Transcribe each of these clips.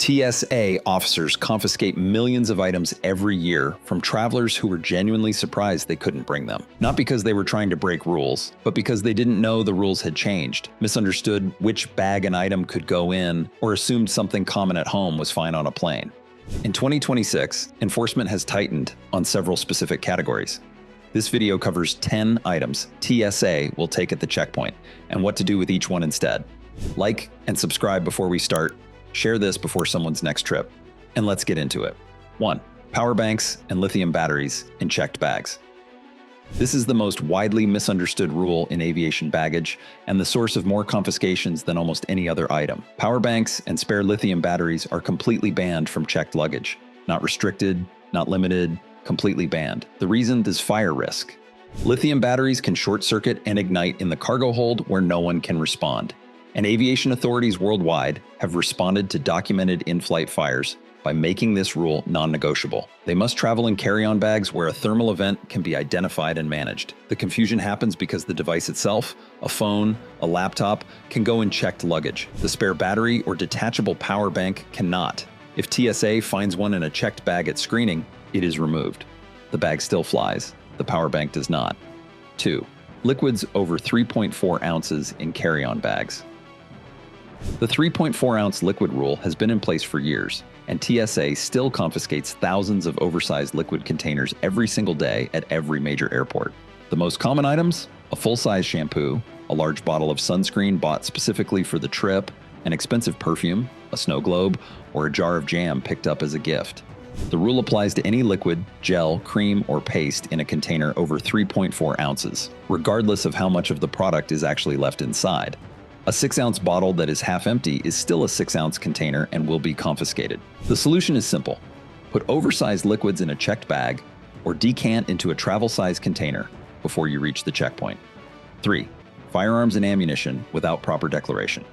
TSA officers confiscate millions of items every year from travelers who were genuinely surprised they couldn't bring them. Not because they were trying to break rules, but because they didn't know the rules had changed, misunderstood which bag an item could go in, or assumed something common at home was fine on a plane. In 2026, enforcement has tightened on several specific categories. This video covers 10 items TSA will take at the checkpoint and what to do with each one instead. Like and subscribe before we start. Share this before someone's next trip. And let's get into it. 1. Power banks and lithium batteries in checked bags. This is the most widely misunderstood rule in aviation baggage and the source of more confiscations than almost any other item. Power banks and spare lithium batteries are completely banned from checked luggage. Not restricted, not limited, completely banned. The reason is fire risk. Lithium batteries can short circuit and ignite in the cargo hold where no one can respond. And aviation authorities worldwide have responded to documented in-flight fires by making this rule non-negotiable. They must travel in carry-on bags where a thermal event can be identified and managed. The confusion happens because the device itself, a phone, a laptop, can go in checked luggage. The spare battery or detachable power bank cannot. If TSA finds one in a checked bag at screening, it is removed. The bag still flies. The power bank does not. 2. Liquids over 3.4 ounces in carry-on bags. The 3.4-ounce liquid rule has been in place for years, and TSA still confiscates thousands of oversized liquid containers every single day at every major airport. The most common items? A full-size shampoo, a large bottle of sunscreen bought specifically for the trip, an expensive perfume, a snow globe, or a jar of jam picked up as a gift. The rule applies to any liquid, gel, cream, or paste in a container over 3.4 ounces, regardless of how much of the product is actually left inside. A 6-ounce bottle that is half empty is still a 6-ounce container and will be confiscated. The solution is simple. Put oversized liquids in a checked bag or decant into a travel-size container before you reach the checkpoint. 3. Firearms and ammunition without proper declaration.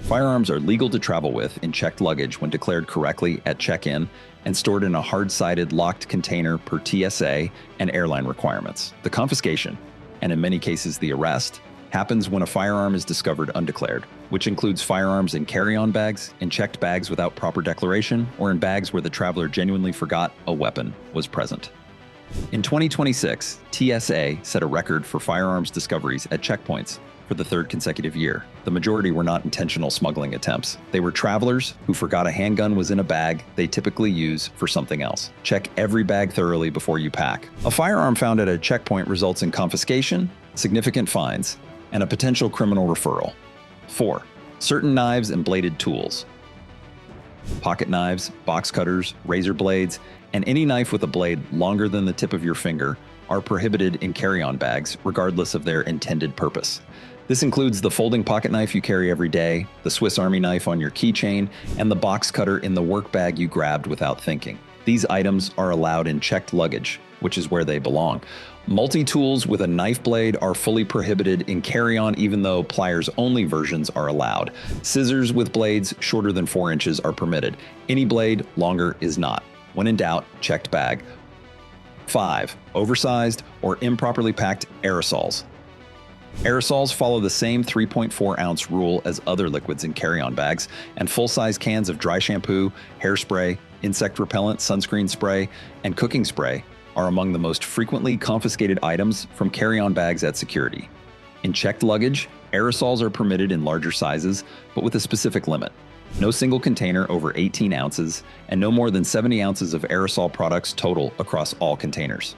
Firearms are legal to travel with in checked luggage when declared correctly at check-in and stored in a hard-sided locked container per TSA and airline requirements. The confiscation, and in many cases the arrest, happens when a firearm is discovered undeclared, which includes firearms in carry-on bags, in checked bags without proper declaration, or in bags where the traveler genuinely forgot a weapon was present. In 2026, TSA set a record for firearms discoveries at checkpoints for the third consecutive year. The majority were not intentional smuggling attempts. They were travelers who forgot a handgun was in a bag they typically use for something else. Check every bag thoroughly before you pack. A firearm found at a checkpoint results in confiscation, significant fines, and a potential criminal referral. 4. Certain knives and bladed tools. Pocket knives, box cutters, razor blades, and any knife with a blade longer than the tip of your finger are prohibited in carry-on bags, regardless of their intended purpose. This includes the folding pocket knife you carry every day, the Swiss Army knife on your keychain, and the box cutter in the work bag you grabbed without thinking. These items are allowed in checked luggage, which is where they belong. Multi-tools with a knife blade are fully prohibited in carry-on even though pliers-only versions are allowed. Scissors with blades shorter than 4 inches are permitted. Any blade longer is not. When in doubt, checked bag. 5. Oversized or improperly packed aerosols. Aerosols follow the same 3.4-ounce rule as other liquids in carry-on bags, and full-size cans of dry shampoo, hairspray, insect repellent, sunscreen spray, and cooking spray are among the most frequently confiscated items from carry-on bags at security. In checked luggage, aerosols are permitted in larger sizes, but with a specific limit. No single container over 18 ounces, and no more than 70 ounces of aerosol products total across all containers.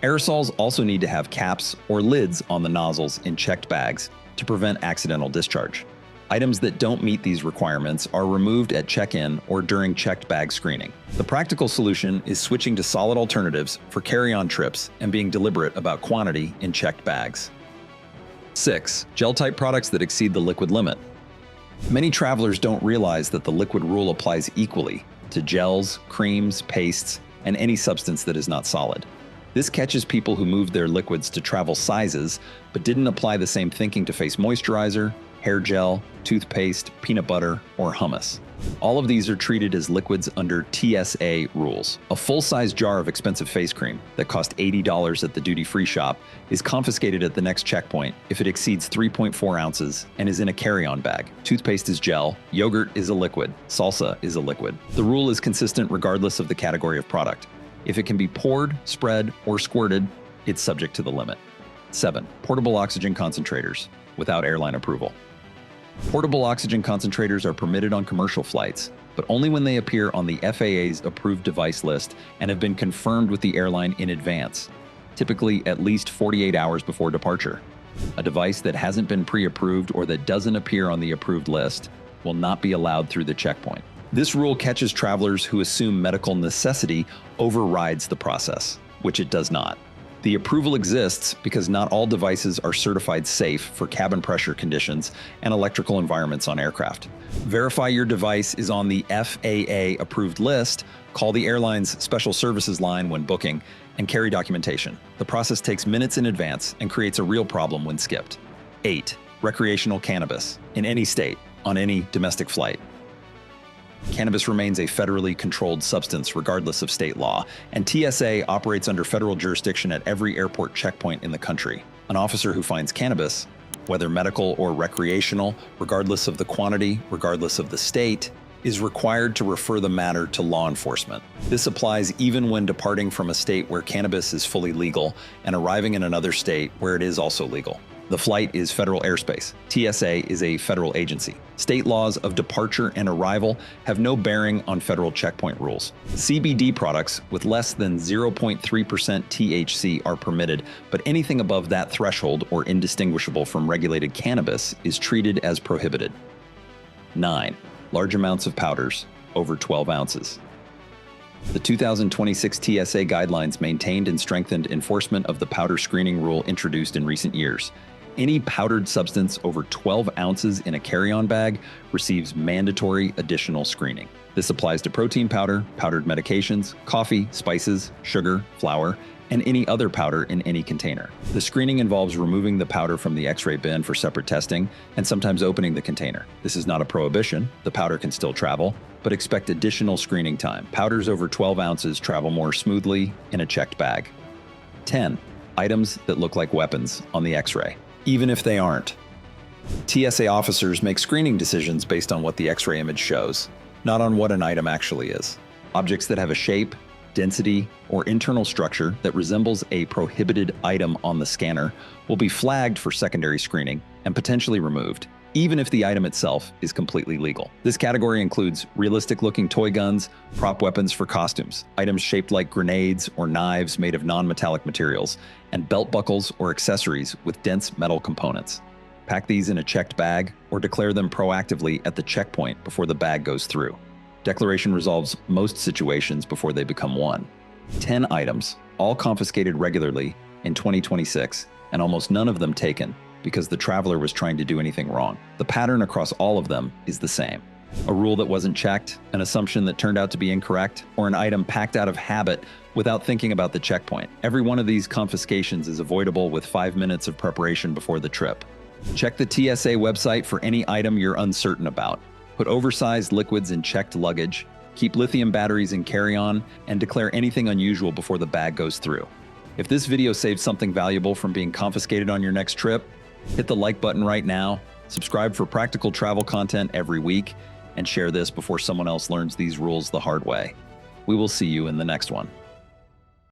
Aerosols also need to have caps or lids on the nozzles in checked bags to prevent accidental discharge. Items that don't meet these requirements are removed at check-in or during checked bag screening. The practical solution is switching to solid alternatives for carry-on trips and being deliberate about quantity in checked bags. 6. Gel-type products that exceed the liquid limit. Many travelers don't realize that the liquid rule applies equally to gels, creams, pastes, and any substance that is not solid. This catches people who moved their liquids to travel sizes but didn't apply the same thinking to face moisturizer, hair gel, toothpaste, peanut butter, or hummus. All of these are treated as liquids under TSA rules. A full-size jar of expensive face cream that cost $80 at the duty-free shop is confiscated at the next checkpoint if it exceeds 3.4 ounces and is in a carry-on bag. Toothpaste is gel, yogurt is a liquid, salsa is a liquid. The rule is consistent regardless of the category of product. If it can be poured, spread, or squirted, it's subject to the limit. 7. Portable oxygen concentrators without airline approval. Portable oxygen concentrators are permitted on commercial flights, but only when they appear on the FAA's approved device list and have been confirmed with the airline in advance, typically at least 48 hours before departure. A device that hasn't been pre-approved or that doesn't appear on the approved list will not be allowed through the checkpoint. This rule catches travelers who assume medical necessity overrides the process, which it does not. The approval exists because not all devices are certified safe for cabin pressure conditions and electrical environments on aircraft. Verify your device is on the FAA approved list, call the airline's special services line when booking, and carry documentation. The process takes minutes in advance and creates a real problem when skipped. 8. Recreational cannabis in any state, on any domestic flight. Cannabis remains a federally controlled substance regardless of state law, and TSA operates under federal jurisdiction at every airport checkpoint in the country. An officer who finds cannabis, whether medical or recreational, regardless of the quantity, regardless of the state, is required to refer the matter to law enforcement. This applies even when departing from a state where cannabis is fully legal and arriving in another state where it is also legal. The flight is federal airspace. TSA is a federal agency. State laws of departure and arrival have no bearing on federal checkpoint rules. CBD products with less than 0.3% THC are permitted, but anything above that threshold or indistinguishable from regulated cannabis is treated as prohibited. 9. Large amounts of powders, over 12 ounces. The 2026 TSA guidelines maintained and strengthened enforcement of the powder screening rule introduced in recent years. Any powdered substance over 12 ounces in a carry-on bag receives mandatory additional screening. This applies to protein powder, powdered medications, coffee, spices, sugar, flour, and any other powder in any container. The screening involves removing the powder from the X-ray bin for separate testing and sometimes opening the container. This is not a prohibition. The powder can still travel, but expect additional screening time. Powders over 12 ounces travel more smoothly in a checked bag. 10. Items that look like weapons on the X-ray, even if they aren't. TSA officers make screening decisions based on what the X-ray image shows, not on what an item actually is. Objects that have a shape, density, or internal structure that resembles a prohibited item on the scanner will be flagged for secondary screening and potentially removed, even if the item itself is completely legal. This category includes realistic-looking toy guns, prop weapons for costumes, items shaped like grenades or knives made of non-metallic materials, and belt buckles or accessories with dense metal components. Pack these in a checked bag or declare them proactively at the checkpoint before the bag goes through. Declaration resolves most situations before they become one. 10 items, all confiscated regularly in 2026, and almost none of them taken because the traveler was trying to do anything wrong. The pattern across all of them is the same. A rule that wasn't checked, an assumption that turned out to be incorrect, or an item packed out of habit without thinking about the checkpoint. Every one of these confiscations is avoidable with 5 minutes of preparation before the trip. Check the TSA website for any item you're uncertain about. Put oversized liquids in checked luggage, keep lithium batteries in carry-on, and declare anything unusual before the bag goes through. If this video saved something valuable from being confiscated on your next trip, hit the like button right now, subscribe for practical travel content every week, and share this before someone else learns these rules the hard way. We will see you in the next one.